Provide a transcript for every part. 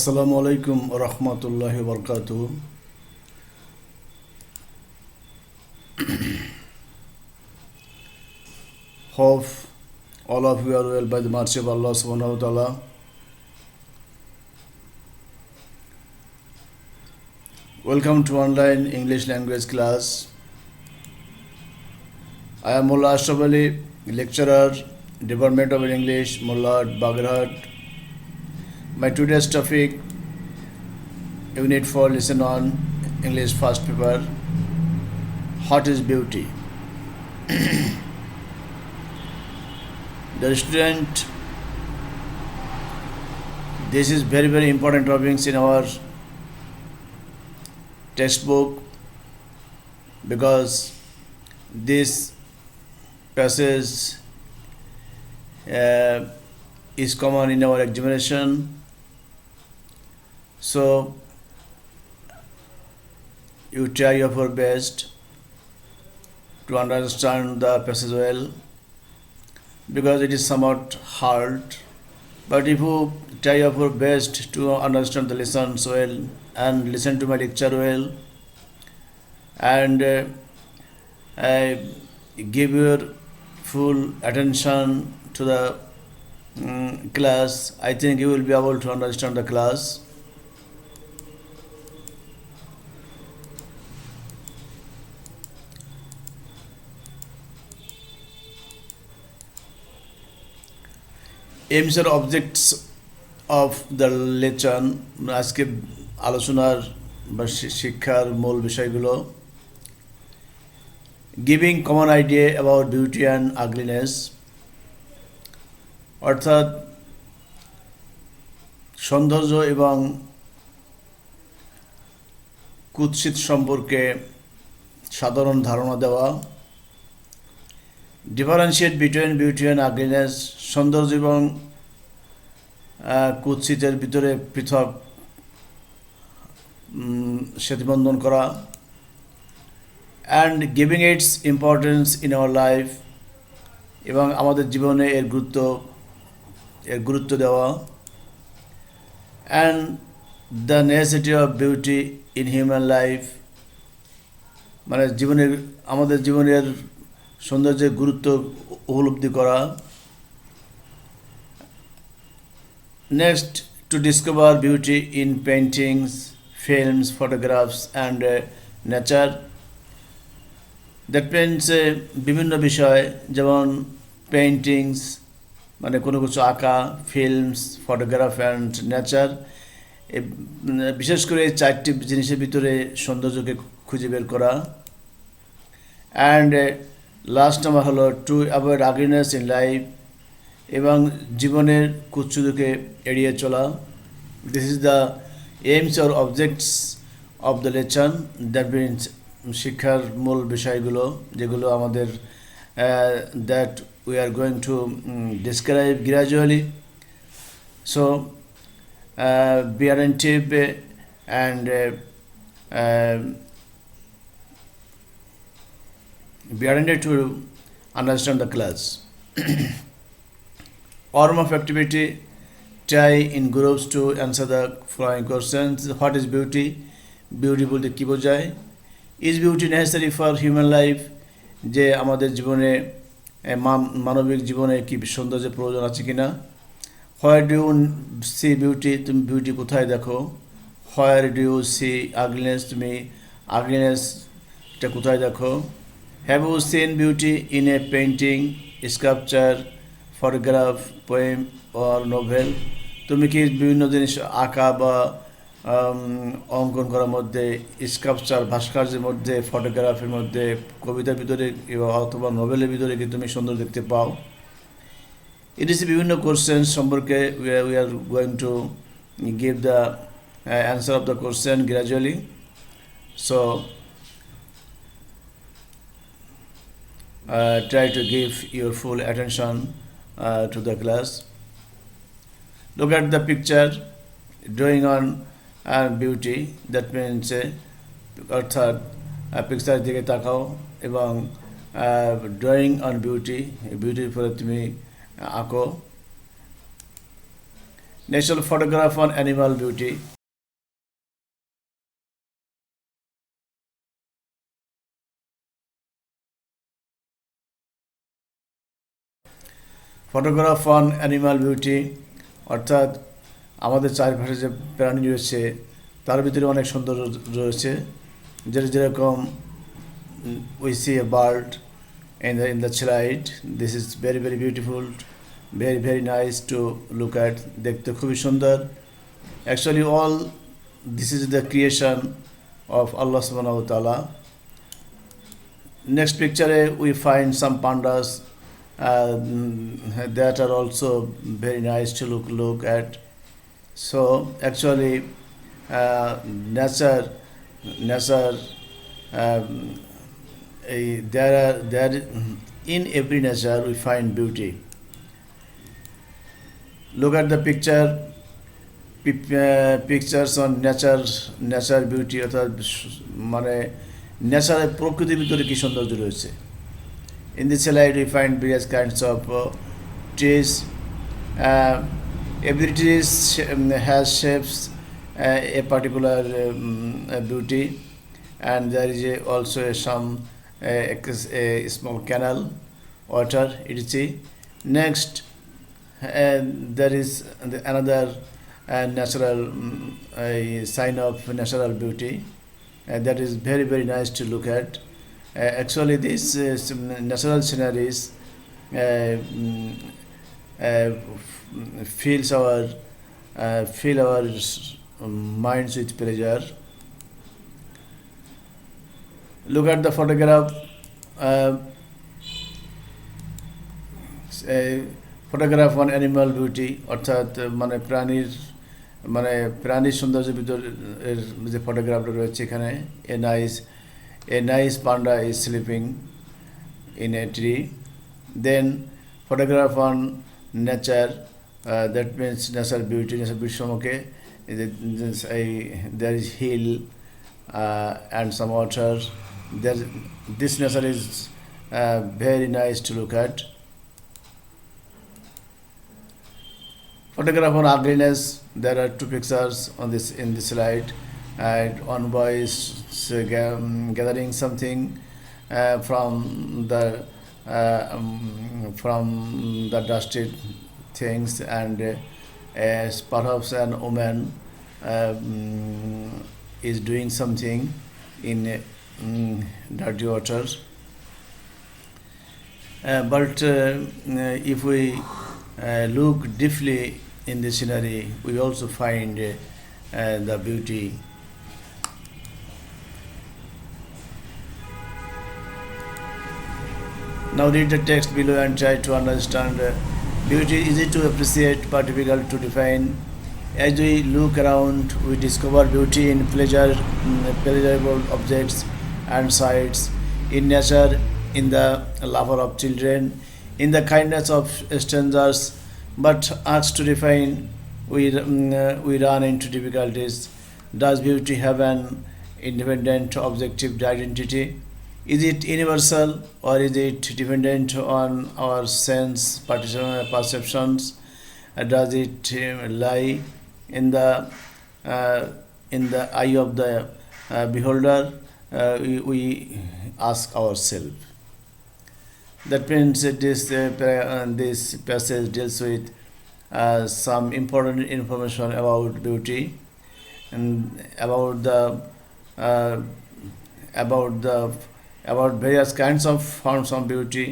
Assalamu alaikum wa rahmatullahi wa barakatuh. Hope all of you are well by the mercy of Allah subhanahu wa ta'ala. Welcome to online English language class. I am Mullah Ashraf Ali, lecturer, Department of English, Mullah Bagrat. My today's topic, Unit 4, listen on English first paper. What is beauty? The student, this is very important topics in our textbook because this passage is common in our examination. So you try your best to understand the passage well because it is somewhat hard. But if you try your best to understand the lessons well and listen to my lecture well and give your full attention to the class, I think you will be able to understand the class. Aims or objects of the lesson আজকে আলোচনার বা শিক্ষার মূল বিষয়গুলো giving common idea about beauty and ugliness অর্থাৎ সৌন্দর্য এবং কুৎসিত সম্পর্কে সাধারণ ধারণা দেওয়া differentiate between beauty and ugliness সৌন্দর্য এবং কুৎসিতের ভিতরে পৃথক সেতুবন্ধন করা and giving its importance in our life এবং আমাদের জীবনে এর গুরুত্ব দেওয়া and the necessity of beauty in human life মানে আমাদের জীবনের সৌন্দর্যের গুরুত্ব উপলব্ধি করা next to discover beauty in paintings, films, photographs and nature that means বিভিন্ন বিষয় যেমন পেইন্টিংস মানে কোনো কিছু আঁকা ফিল্মস ফটোগ্রাফ অ্যান্ড নেচার বিশেষ করে এই চারটি জিনিসের ভিতরে সৌন্দর্যকে খুঁজে বের করা অ্যান্ড লাস্ট নাম্বার হলো to avoid ugliness in life এবং জীবনের কুৎসিতকে এড়িয়ে চলা this is the aims or objects of the lesson that means শিক্ষার মূল বিষয়গুলো যেগুলো আমাদের that we are going to describe gradually so be attentive and be attentive to understand the class. Form of activity, try in groups to answer the following questions. What is beauty? Beauty বলতে কি বোঝায়? Is beauty necessary for human life? যে আমাদের জীবনে মানবিক জীবনে কি সৌন্দর্যের প্রয়োজন আছে কিনা? Where do you see beauty? তুমি বিউটি কোথায় দেখো? Where do you see ugliness? তুমি ugliness এটা কোথায় দেখো? Have you seen beauty in a painting, sculpture, photograph, poem or novel? তুমি কি বিভিন্ন জিনিস আঁকা বা অঙ্কন করার মধ্যে স্কাল্পচার ভাস্কর্যের মধ্যে ফটোগ্রাফির মধ্যে কবিতার ভিতরে অথবা নোভেলের ভিতরে কি তুমি সুন্দর দেখতে পাও ইট ইজ বিভিন্ন কোশ্চেন সম্পর্কে we are going to give the answer of the question gradually so try to give your full attention to the class. Look at the picture drawing on beauty that means অর্থাৎ picture দিকে তাকাও এবং drawing on বিউটির উপরে তুমি আঁকো National photograph on animal beauty. Photograph on animal beauty, অর্থাৎ আমাদের চারপাশে যে প্রাণী রয়েছে তার ভিতরে অনেক সৌন্দর্য রয়েছে। যেরকম we see a bird in the slide. This is very very beautiful, very nice to look at. দেখতে খুবই সুন্দর। Actually all this is the creation of Allah subhanahu wa ta'ala. Next picture we find some pandas that are also very nice to look at. So actually nature there in every nature we find beauty. Look at the pictures on nature beauty, অর্থাৎ মানে ন্যাচারের প্রকৃতির ভিতরে কি সৌন্দর্য রয়েছে। In this slide we find various kinds of trees. Every tree has shapes a particular beauty, and there is also some a small canal water etc. Next there is another natural sign of natural beauty that is very nice to look at. Actually these natural sceneries fill our minds with pleasure. Look at the photograph. Photograph on animal beauty, অর্থাৎ মানে প্রাণীর সৌন্দর্যের ভিতরে যে ফটোগ্রাফটা রয়েছে এখানে। a nice panda is sleeping in a tree. Then photograph on nature, that means natural beauty সম্পর্কে। there is hill and some water. This nature is very nice to look at. Photograph on ugliness. There are two pictures in this slide, and one boy is gathering something from the dusted things, and perhaps an woman is doing something in dirty water. But if we look deeply in the scenery, we also find the beauty. Now read the text below and try to understand. Beauty is easy to appreciate but difficult to define. As we look around, we discover beauty in pleasurable objects and sights, in nature, in the laughter of children, in the kindness of strangers. But asked to define, we run into difficulties. Does beauty have an independent objective identity? Is it universal, or is it dependent on our sense perceptions? Does it lie in the eye of the beholder? We ask ourselves. That means this passage deals with some important information about beauty, and about various kinds of forms of beauty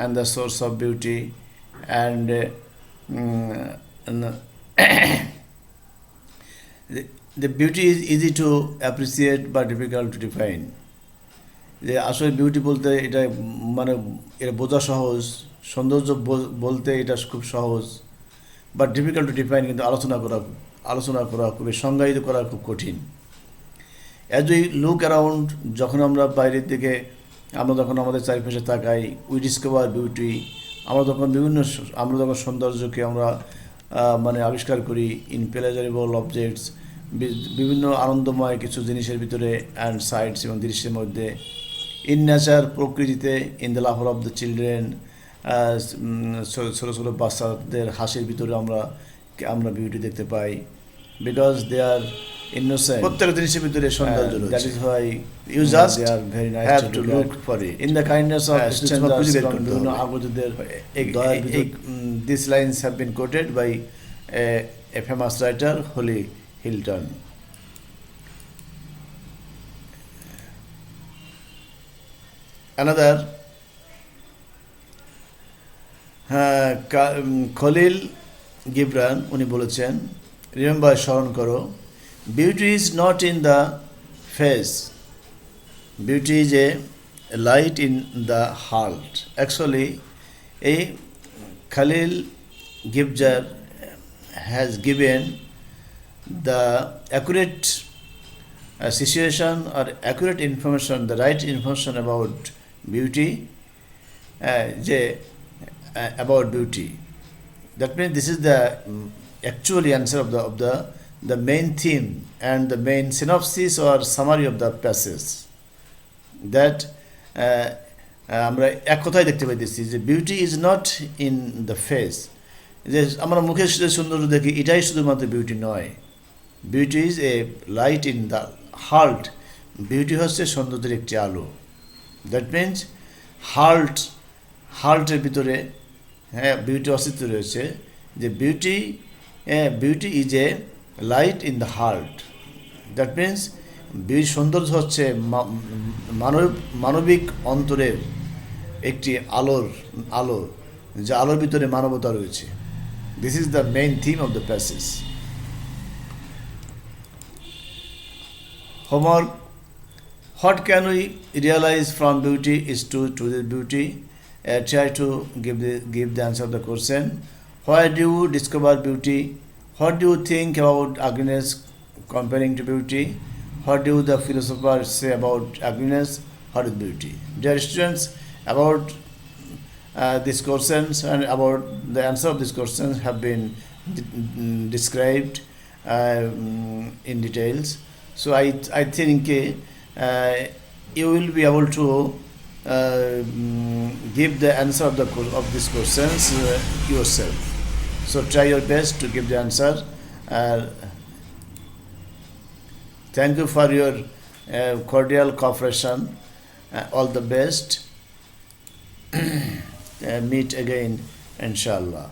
and the source of beauty, and the beauty is easy to appreciate but difficult to define. যে আসলে beauty বলতে এটা মানে এটা বোঝা সহজ, সৌন্দর্য বলতে এটা খুব সহজ, বাট ডিফিকাল্ট টু ডিফাইন, কিন্তু আলোচনা করা খুবই সংজ্ঞায়িত করা খুব কঠিন। অ্যাজ উই লুক অ্যারাউন্ড, যখন আমরা বাইরের দিকে আমরা যখন আমাদের চারিপাশে তাকাই, উই ডিসকভার বিউটি, আমরা যখন সৌন্দর্যকে আমরা মানে আবিষ্কার করি ইন প্লেজারেবল অবজেক্টস, বিভিন্ন আনন্দময় কিছু জিনিসের ভিতরে, অ্যান্ড সাইটস এবং দৃশ্যের মধ্যে, ইন নেচার প্রকৃতিতে, in the Lafarge of the children ছোটো ছোটো বাচ্চাদের হাসির ভিতরে আমরা আমরা বিউটি দেখতে পাই, বিকজ দে আর innocent. প্রত্যেকটা জিনিসের ভিতরে সৌন্দর্য রয়েছে। That is why you just they are very nice have to look for it. In the kindness of strangers from বিভিন্ন আগতদের these lines have been quoted by a famous writer, Holly Hilton. Another Khalil গিবরান উনি বলেছেন, remember স্মরণ করো, beauty is not in the face, beauty is a light in the heart. Actually, a Khalil Gibjar has given the accurate situation or accurate information, the right information about beauty, about beauty. That means this is the actual answer of the main theme and the main synopsis or summary of the passage. That আমরা এক কথাই দেখতে পাইতেছি যে beauty is not in the face, যে আমরা মুখের শুধু সৌন্দর্য দেখি এটাই শুধুমাত্র বিউটি নয়। Beauty is a light in the heart, beauty হচ্ছে সৌন্দর্যের একটি আলো। দ্যাট মিনস হার্টের ভিতরে বিউটি অস্তিত্ব রয়েছে, যে beauty is a light in the heart. That means সৌন্দর্য হচ্ছে মানবিক অন্তরের একটি আলো, যে আলোর ভিতরে মানবতা রয়েছে। This is the main theme of the passage. Homework: what can we realize from beauty is to this beauty? Try to give the answer of the question. Why do you discover beauty? What do you think about ugliness comparing to beauty? What do the philosophers say about ugliness? What is beauty? Dear students, about these questions and about the answer of these questions have been described in details. So I think you will be able to give the answer of these questions yourself. So try your best to give the answer. Thank you for your cordial cooperation. All the best. Meet again, inshallah.